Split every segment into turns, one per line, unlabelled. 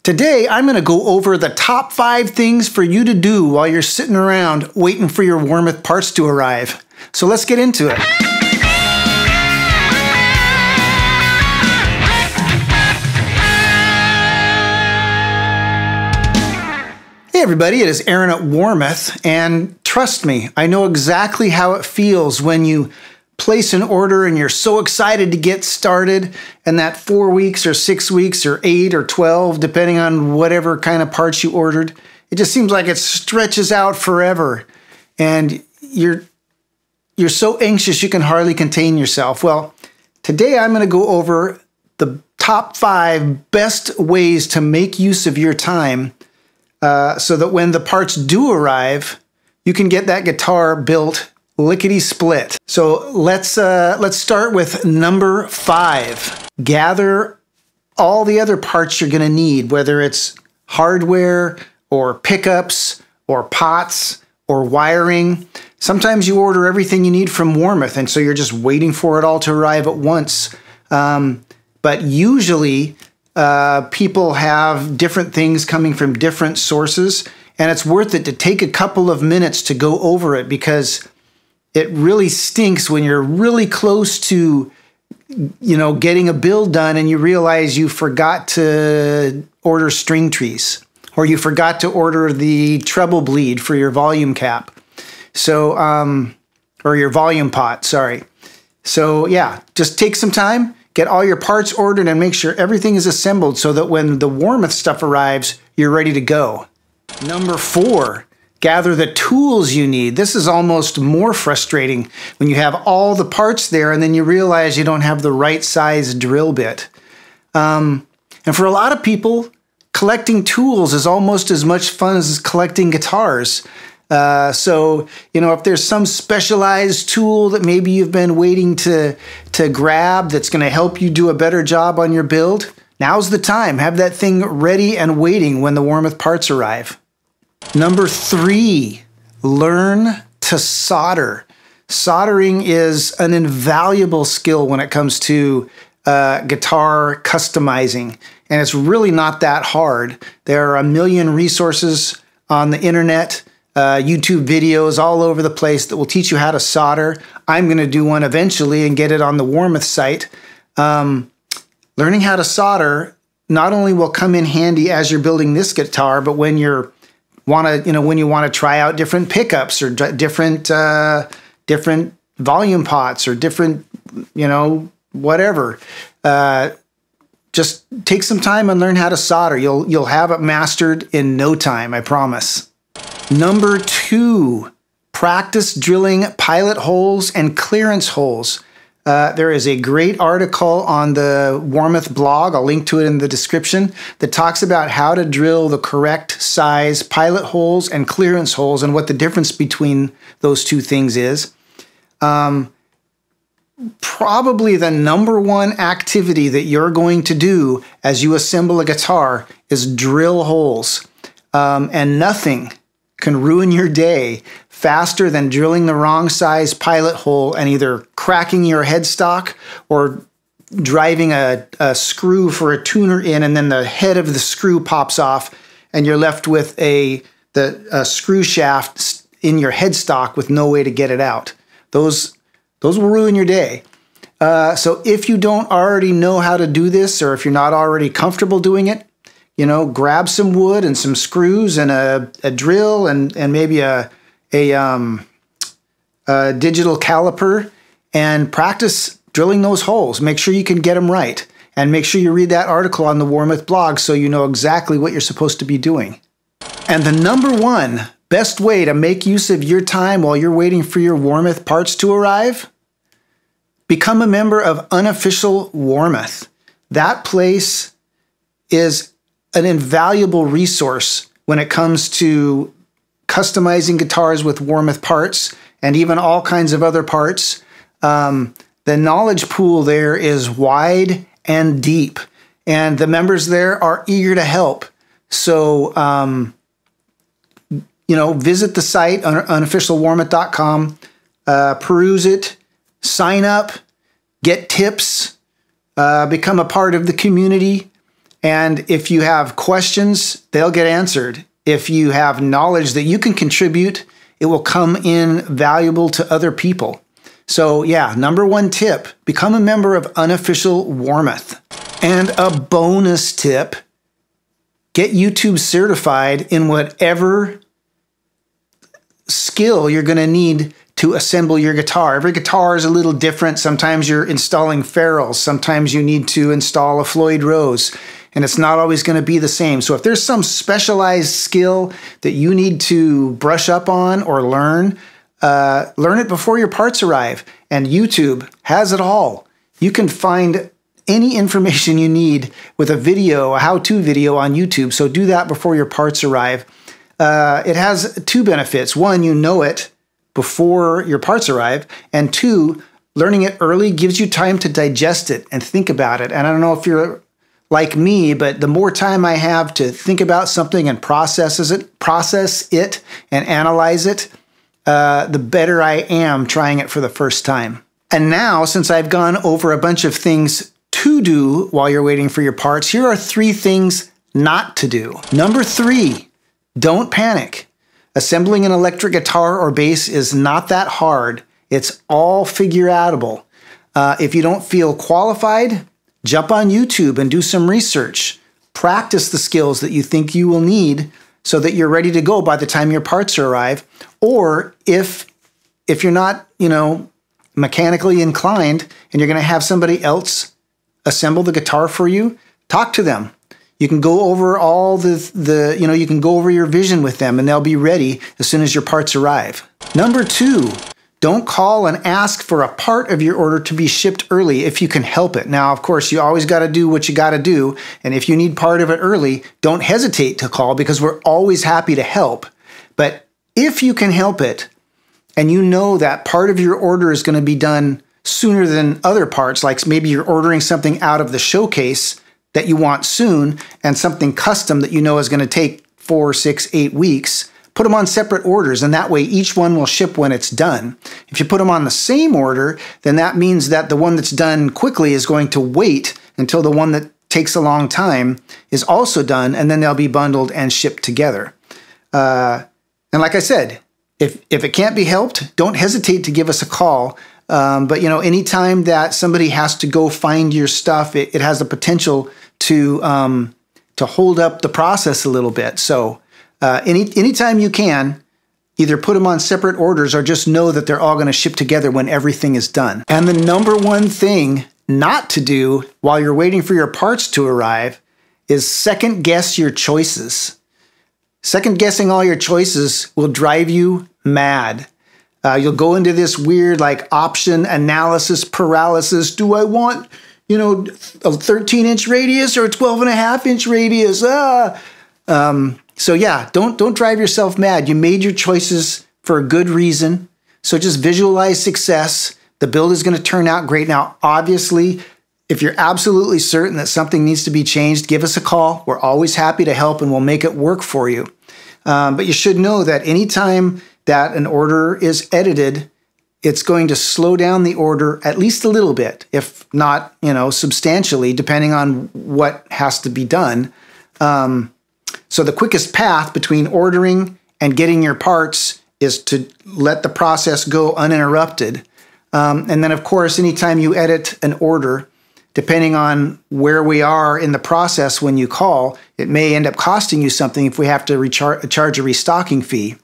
Today, I'm going to go over the top 5 things for you to do while you're sitting around waiting for your Warmoth parts to arrive. So let's get into it. Hey everybody, it is Aaron at Warmoth, and trust me, I know exactly how it feels when you place an order and you're so excited to get started, and that 4 weeks or 6 weeks or 8 or 12, depending on whatever kind of parts you ordered, it just seems like it stretches out forever, and you're so anxious you can hardly contain yourself. Well, today I'm going to go over the top 5 best ways to make use of your time so that when the parts do arrive, you can get that guitar built lickety-split. So let's start with number 5. Gather all the other parts you're going to need, whether it's hardware or pickups or pots or wiring. Sometimes you order everything you need from Warmoth, and so you're just waiting for it all to arrive at once. But usually people have different things coming from different sources, and it's worth it to take a couple of minutes to go over it, because it really stinks when you're really close to, getting a build done and you realize you forgot to order string trees, or you forgot to order the treble bleed for your volume cap. So, or your volume pot, sorry. So yeah, just take some time, get all your parts ordered, and make sure everything is assembled so that when the Warmoth stuff arrives, you're ready to go. Number 4. Gather the tools you need. This is almost more frustrating when you have all the parts there and then you realize you don't have the right size drill bit. And for a lot of people, collecting tools is almost as much fun as collecting guitars. So, if there's some specialized tool that maybe you've been waiting to grab that's going to help you do a better job on your build, now's the time. Have that thing ready and waiting when the Warmoth parts arrive. Number 3, learn to solder. Soldering is an invaluable skill when it comes to guitar customizing, and it's really not that hard. There are a million resources on the internet, YouTube videos all over the place that will teach you how to solder. I'm going to do one eventually and get it on the Warmoth site. Learning how to solder not only will come in handy as you're building this guitar, but when you want to try out different pickups or different volume pots or different, whatever. Just take some time and learn how to solder. You'll have it mastered in no time, I promise. Number 2, practice drilling pilot holes and clearance holes. There is a great article on the Warmoth blog, I'll link to it in the description, that talks about how to drill the correct size pilot holes and clearance holes and what the difference between those two things is. Probably the number 1 activity that you're going to do as you assemble a guitar is drill holes. And nothing can ruin your day faster than drilling the wrong size pilot hole and either cracking your headstock or driving a screw for a tuner in, and then the head of the screw pops off and you're left with a screw shaft in your headstock with no way to get it out. Those will ruin your day. So if you don't already know how to do this, or if you're not already comfortable doing it, grab some wood and some screws and a drill and maybe a digital caliper, and practice drilling those holes. Make sure you can get them right, and make sure you read that article on the Warmoth blog so you know exactly what you're supposed to be doing. And the number 1 best way to make use of your time while you're waiting for your Warmoth parts to arrive? Become a member of Unofficial Warmoth. That place is an invaluable resource when it comes to customizing guitars with Warmoth parts and even all kinds of other parts. The knowledge pool there is wide and deep, and the members there are eager to help. So, visit the site, unofficialwarmoth.com, peruse it, sign up, get tips, become a part of the community. And if you have questions, they'll get answered. If you have knowledge that you can contribute, it will come in valuable to other people. So yeah, number one tip, become a member of Unofficial Warmoth. And a bonus tip, get YouTube certified in whatever skill you're going to need to assemble your guitar. Every guitar is a little different. Sometimes you're installing ferrules. Sometimes you need to install a Floyd Rose, and it's not always going to be the same. So if there's some specialized skill that you need to brush up on or learn it before your parts arrive. And YouTube has it all. You can find any information you need with a video, a how-to video on YouTube. So do that before your parts arrive. It has two benefits. One, you know it before your parts arrive. And two, learning it early gives you time to digest it and think about it. And I don't know if you're like me, but the more time I have to think about something and process it and analyze it, the better I am trying it for the first time. And now, since I've gone over a bunch of things to do while you're waiting for your parts, here are 3 things not to do. Number 3, don't panic. Assembling an electric guitar or bass is not that hard. It's all figure-outable. If you don't feel qualified, jump on YouTube and do some research. Practice the skills that you think you will need so that you're ready to go by the time your parts arrive. Or if you're not, mechanically inclined and you're going to have somebody else assemble the guitar for you, talk to them. You can go over all you can go over your vision with them and they'll be ready as soon as your parts arrive. Number 2, don't call and ask for a part of your order to be shipped early if you can help it. Now, of course, you always got to do what you got to do. And if you need part of it early, don't hesitate to call because we're always happy to help. But if you can help it and you know that part of your order is going to be done sooner than other parts, like maybe you're ordering something out of the showcase that you want soon and something custom that you know is going to take 4, 6, 8 weeks, put them on separate orders, and that way each one will ship when it's done. If you put them on the same order, then that means that the one that's done quickly is going to wait until the one that takes a long time is also done, and then they'll be bundled and shipped together. And like I said, if it can't be helped, don't hesitate to give us a call. But anytime that somebody has to go find your stuff, it has the potential to hold up the process a little bit. So anytime you can, either put them on separate orders or just know that they're all going to ship together when everything is done. And the number one thing not to do while you're waiting for your parts to arrive is second guess your choices. Second guessing all your choices will drive you mad. You'll go into this weird option analysis paralysis. Do I want, a 13-inch radius or a 12.5-inch radius? So yeah, don't drive yourself mad. You made your choices for a good reason. So just visualize success. The build is going to turn out great. Now, obviously, if you're absolutely certain that something needs to be changed, give us a call. We're always happy to help and we'll make it work for you. But you should know that anytime that an order is edited, it's going to slow down the order at least a little bit, if not, substantially, depending on what has to be done. So the quickest path between ordering and getting your parts is to let the process go uninterrupted. And then, of course, anytime you edit an order, depending on where we are in the process when you call, it may end up costing you something if we have to charge a restocking fee.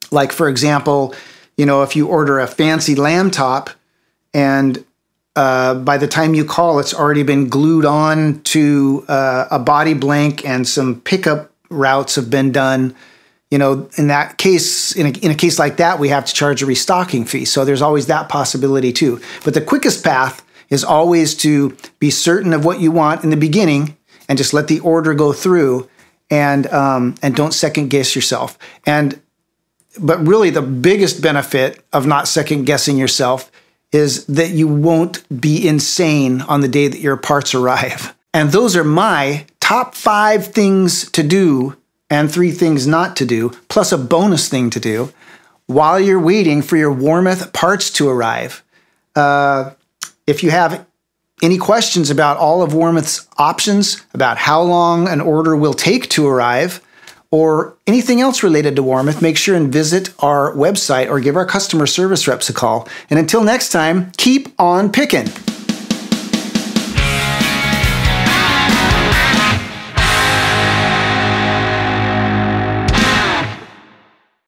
Like, for example, if you order a fancy lamb top and by the time you call, it's already been glued on to a body blank and some pickup routes have been done, in that case, in a case like that, we have to charge a restocking fee. So there's always that possibility too. But the quickest path is always to be certain of what you want in the beginning and just let the order go through and don't second guess yourself. But really the biggest benefit of not second guessing yourself is that you won't be insane on the day that your parts arrive. And those are my top 5 things to do and 3 things not to do, plus a bonus thing to do while you're waiting for your Warmoth parts to arrive. If you have any questions about all of Warmoth's options, about how long an order will take to arrive, or anything else related to Warmoth, make sure and visit our website or give our customer service reps a call. And until next time, keep on picking.